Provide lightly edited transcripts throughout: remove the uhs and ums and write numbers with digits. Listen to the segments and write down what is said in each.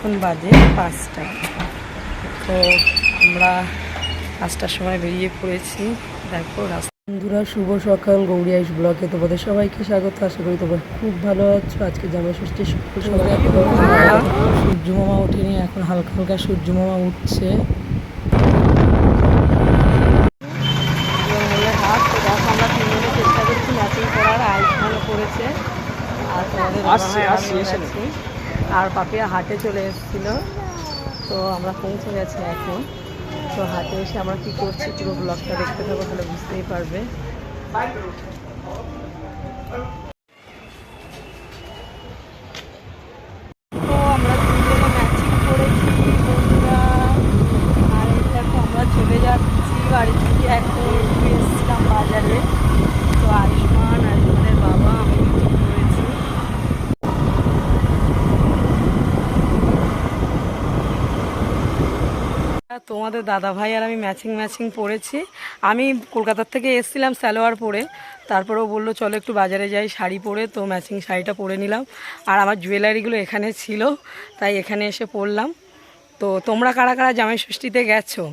এখন বাজে 5টা। তো আমরা 5টার সময় বেরিয়ে পড়েছি। দেখো বন্ধুরা, শুভ সকাল। গৌরী আইস ব্লগে তোমাদের সবাইকে স্বাগত। আশা করি তোমরা খুব ভালো আছো। আজকে জামাই ষষ্ঠীর সবাই সূর্য মামা ওঠেনি, এখন হালকা হালকা সূর্য মামা উঠছে। আমরা 3 জনে চেষ্টা করছি ম্যাচিং করার। আয়ুষ্মানও করেছে আর তোমাদের আর পাপিয়া হাটে চলে এসেছিলো। তো আমরা পৌঁছে গেছি এখন। তো হাটে এসে আমরা কী করছি পুরো ব্লগটা দেখতে থাকো, তাহলে বুঝতেই পারবে। তো আমরা 3 জনে ম্যাচিং করেছি বন্ধুরা। আর এই দেখো আমরা চলে যাচ্ছি বাড়ি থেকে। এখন এসেছিলাম বাজারে। তো আয়ুষ্মানের বাবা আমি ম্যাচিং করেছি। তোমাদের দাদা ভাই আর আমি ম্যাচিং পরেছি। আমি কলকাতার থেকে এসেছিলাম সালোয়ার পরে, তারপরেও বললো চলো একটু বাজারে যাই শাড়ি পরে। তো ম্যাচিং শাড়িটা পরে নিলাম। আর আমার জুয়েলারিগুলো এখানে ছিল, তাই এখানে এসে পরলাম। তো তোমরা কারা কারা জামাই ষষ্ঠীতে গেছো?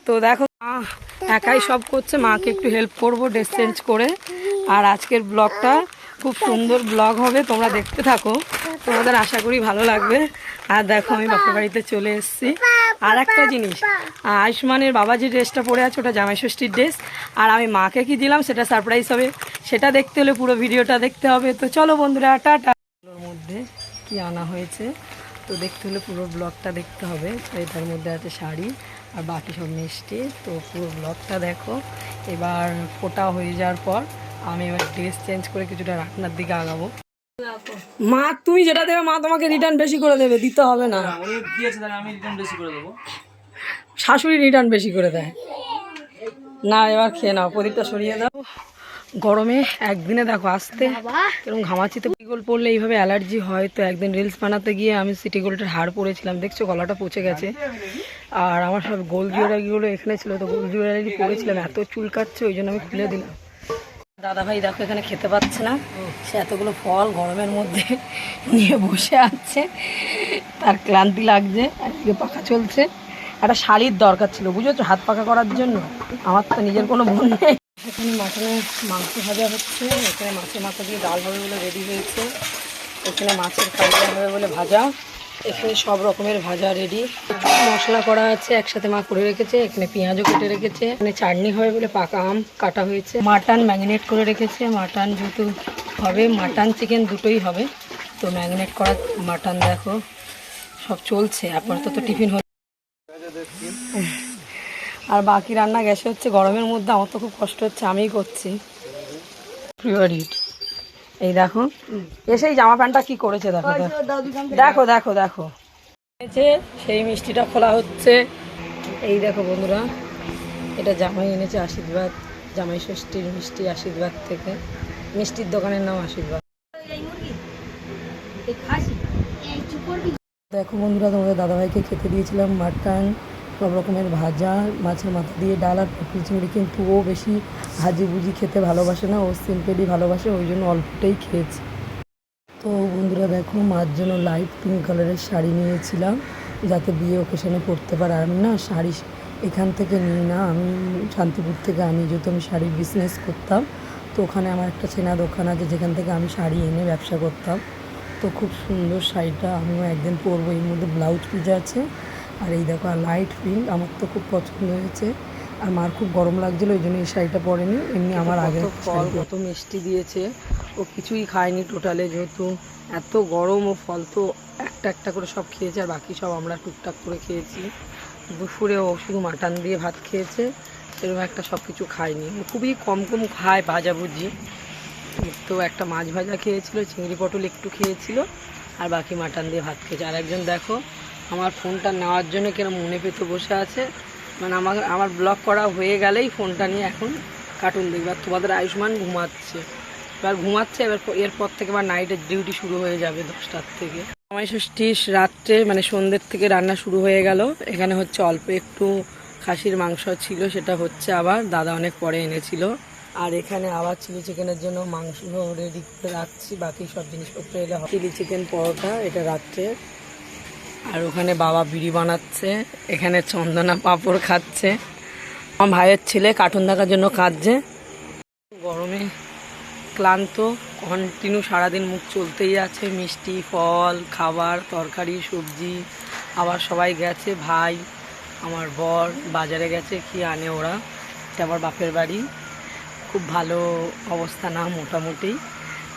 তো দেখো মা একাই সব করছে, মাকে একটু হেল্প করবো ড্রেস চেঞ্জ করে। আর আজকের ব্লগটা খুব সুন্দর ব্লগ হবে, তোমরা দেখতে থাকো, তোমাদের আশা করি ভালো লাগবে। আর দেখো আমি বাপের বাড়িতে চলে এসেছি। আর একটা জিনিস, আয়ুষ্মানের বাবা যে ড্রেসটা পরে আছে ওটা জামাই ষষ্ঠীর ড্রেস। আর আমি মাকে কি দিলাম সেটা সারপ্রাইজ হবে, সেটা দেখতে হলে পুরো ভিডিওটা দেখতে হবে। তো চলো বন্ধুরা, টাটা। ওর মধ্যে কি আনা হয়েছে তো দেখতে হলে পুরো ব্লগটা দেখতে হবে। তো এটার মধ্যে আছে শাড়ি আর বাকি সব মিষ্টি। তো পুরো ব্লগটা দেখো। এবার ফোটা হয়ে যাওয়ার পর আমি এবার ড্রেস চেঞ্জ করে কিছুটা রান্নার দিকে আগাবো। মা তুমি যেটা দেবে মা তোমাকে রিটার্ন বেশি করে দেবে, দিতে হবে না। শাশুড়ি রিটার্ন বেশি করে দেয় না। এবার খেয়ে নাও, প্রদীপটা সরিয়ে দাও। গরমে একদিনে দেখো আসতে এরকম ঘামাচিতে সিটি গোল্ড পরলে এইভাবে অ্যালার্জি হয়। তো একদিন রিলস বানাতে গিয়ে আমি সিটি গোল্ডের হাড় পরেছিলাম, দেখছো গলাটা পচে গেছে। আর আমার সব গোল্ড জুয়েলারিগুলো এখানে ছিল, তো গোল্ড জুয়েলারি পরেছিলাম, এত চুল কাটছে ওই জন্য আমি খুলে দিলাম। দাদা ভাই দেখো এখানে খেতে পাচ্ছে না, সে এতগুলো ফল গরমের মধ্যে নিয়ে বসে আছে, তার ক্লান্তি লাগছে। একদিকে পাখা চলছে, একটা শাড়ির দরকার ছিল বুঝেছো হাত পাখা করার জন্য। আমার তো নিজের কোনো বোন নেই। এখানে মাটনের মাংস ভাজা হচ্ছে, এখানে মাছের মাথা দিয়ে ডাল হবে বলে রেডি হয়েছে, এখানে মাছের কালিয়া হবে বলে ভাজা, এখানে সব রকমের ভাজা রেডি, মশলা করা আছে একসাথে মা করে রেখেছে, এখানে পেঁয়াজও কেটে রেখেছে, এখানে চাটনি হবে বলে পাকা আম কাটা হয়েছে, মাটন ম্যারিনেট করে রেখেছে। মাটন যেহেতু হবে, মাটন চিকেন দুটোই হবে, তো ম্যারিনেট করা মাটন দেখো সব চলছে। আপাতত টিফিন হচ্ছে আর বাকি রান্না গ্যাসে হচ্ছে। গরমের মধ্যে আমার তো খুব কষ্ট হচ্ছে, আমিই করছি। প্রিয়রিট এই দেখো এসেই জামা প্যান্টটা কি করেছে দেখো দেখো দেখো দেখো সেই মিষ্টিটা খোলা হচ্ছে। এই দেখো বন্ধুরা, এটা জামাই এনেছে আশীর্বাদ, জামাই ষষ্ঠীর মিষ্টি আশীর্বাদ থেকে। মিষ্টির দোকানের নাম আশীর্বাদ। দেখো বন্ধুরা, তোমাদের দাদাভাইকে খেতে দিয়েছিলাম মাটন, সব রকমের ভাজা, মাছের মাথা দিয়ে ডাল আর পটল চিংড়ি। কিন্তু ও বেশি ভাজি ভুজি খেতে ভালোবাসে না, ও সিম্পলি ভালোবাসে, ওই জন্য অল্পটাই খেয়েছে। তো বন্ধুরা দেখো, মার জন্য লাইট পিঙ্ক কালারের শাড়ি নিয়েছিলাম যাতে বিয়ে ওকেশনে পরতে পারে। আমি না শাড়ি এখান থেকে নিই না, আমি শান্তিপুর থেকে আনি, যেহেতু আমি শাড়ির বিজনেস করতাম। তো ওখানে আমার একটা চেনা দোকান আছে যেখান থেকে আমি শাড়ি এনে ব্যবসা করতাম। তো খুব সুন্দর শাড়িটা, আমিও একদিন পরবো। এর মধ্যে ব্লাউজ পিস আছে আর এই দেখো লাইট পিঙ্ক, আমার তো খুব পছন্দ হয়েছে। আর মার খুব গরম লাগছিলো ওই জন্য এই শাড়িটা পরেনি। এমনি আমার আগে ফল কত মিষ্টি দিয়েছে, ও কিছুই খায়নি টোটালে, যেহেতু এত গরম। ও ফল তো একটা একটা করে সব খেয়েছে আর বাকি সব আমরা টুকটাক করে খেয়েছি। দুপুরে ও শুধু মাটন দিয়ে ভাত খেয়েছে, সেরকম একটা সব কিছু খায়নি। ও খুবই কম খায় ভাজাভুজি। তো একটা মাছ ভাজা খেয়েছিল, চিংড়ি পটল একটু খেয়েছিল, আর বাকি মাটন দিয়ে ভাত খেয়েছে। আর একজন দেখো আমার ফোনটা নেওয়ার জন্য কেন মনে পেতে বসে আছে, মানে আমার ব্লগ করা হয়ে গেলেই ফোনটা নিয়ে এখন কার্টুন দেখবে। আর তোমাদের আয়ুষ্মান ঘুমাচ্ছে, এবার এরপর থেকে আবার নাইটের ডিউটি শুরু হয়ে যাবে 10টার থেকে। জামাই ষষ্ঠী রাত্রে মানে সন্ধ্যের থেকে রান্না শুরু হয়ে গেল। এখানে হচ্ছে অল্প একটু খাসির মাংস ছিল, সেটা হচ্ছে আবার দাদা অনেক পরে এনেছিল। আর এখানে আবার চিলি চিকেনের জন্য মাংস রেডি করে রাখছি, বাকি সব জিনিসপত্র এলে চিলি চিকেন পরোটা, এটা রাত্রে। আর ওখানে বাবা বিড়ি বানাচ্ছে, এখানে চন্দনা পাঁপড় খাচ্ছে। আমার ভাইয়ের ছেলে কার্টুন দেখার জন্য কাঁদছে। গরমে ক্লান্ত, কন্টিনিউ সারাদিন মুখ চলতেই আছে, মিষ্টি ফল খাবার তরকারি সবজি। আবার সবাই গেছে, ভাই আমার বর বাজারে গেছে, কি আনে ওরা। এটা আমার বাপের বাড়ি, খুব ভালো অবস্থা না, মোটামুটি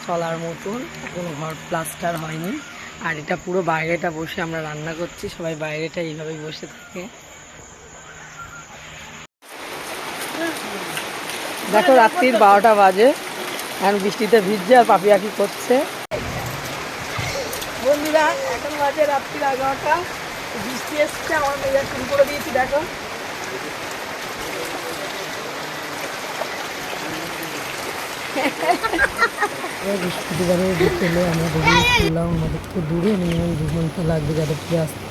চলার মতন, এখনো ঘর প্লাস্টার হয়নি। আর এটা পুরো বাইরেটা বসে আমরা রান্না করছি, সবাই বাইরেটা এইভাবেই বসে থাকে। দেখো রাত্রির 12টা বাজে, এখন বৃষ্টিতে ভিজছে আর পাপিয়া কি করছে। বন্ধুরা এখন বাজে রাত্রির 11টা, বৃষ্টি এসছে, আমার মেয়ে শুরু করে দিয়েছি। দেখো বৃহস্পতিবারে বিকেলে আমরা বেরিয়েছিলাম, আমাদের তো দূরে মিনিমাম 2 ঘন্টা লাগবে যাদবপুরে আসতে।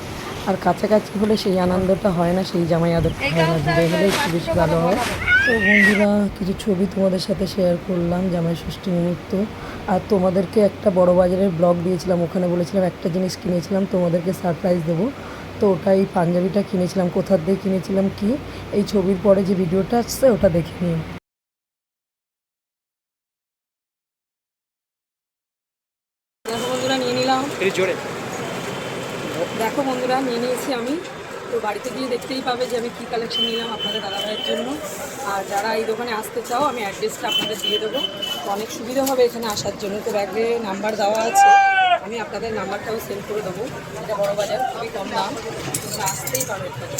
আর কাছাকাছি হলে সেই আনন্দটা হয় না, সেই জামাই আদরটা হয় না, দূরে হলে একটু বেশি ভালো হয়। তো বন্ধুরা কিছু ছবি তোমাদের সাথে শেয়ার করলাম জামাই ষষ্ঠী মুহূর্ত। আর তোমাদেরকে একটা বড় বাজারের ব্লগ দিয়েছিলাম, ওখানে বলেছিলাম একটা জিনিস কিনেছিলাম তোমাদেরকে সারপ্রাইজ দেবো। তো ওটাই পাঞ্জাবিটা কিনেছিলাম, কোথার দিয়ে কিনেছিলাম কি এই ছবির পরে যে ভিডিওটা আসছে ওটা দেখে নিও। দেখো বন্ধুরা নিয়ে নিলাম, দেখো বন্ধুরা নিয়ে নিয়েছি আমি। তো বাড়িতে গিয়ে দেখতেই পাবে যে আমি কী কালেকশন নিলাম আপনাদের দাদাভাইয়ের জন্য। আর যারা এই দোকানে আসতে চাও আমি অ্যাড্রেসটা আপনাদের দিয়ে দেবো, তো অনেক সুবিধা হবে এখানে আসার জন্য। তো ব্যাগে নাম্বার দেওয়া আছে, আমি আপনাদের নাম্বারটাও সেন্ড করে দেবো। এটা বড় বাজার, খুবই কম দাম, আসতেই পারো এখানে।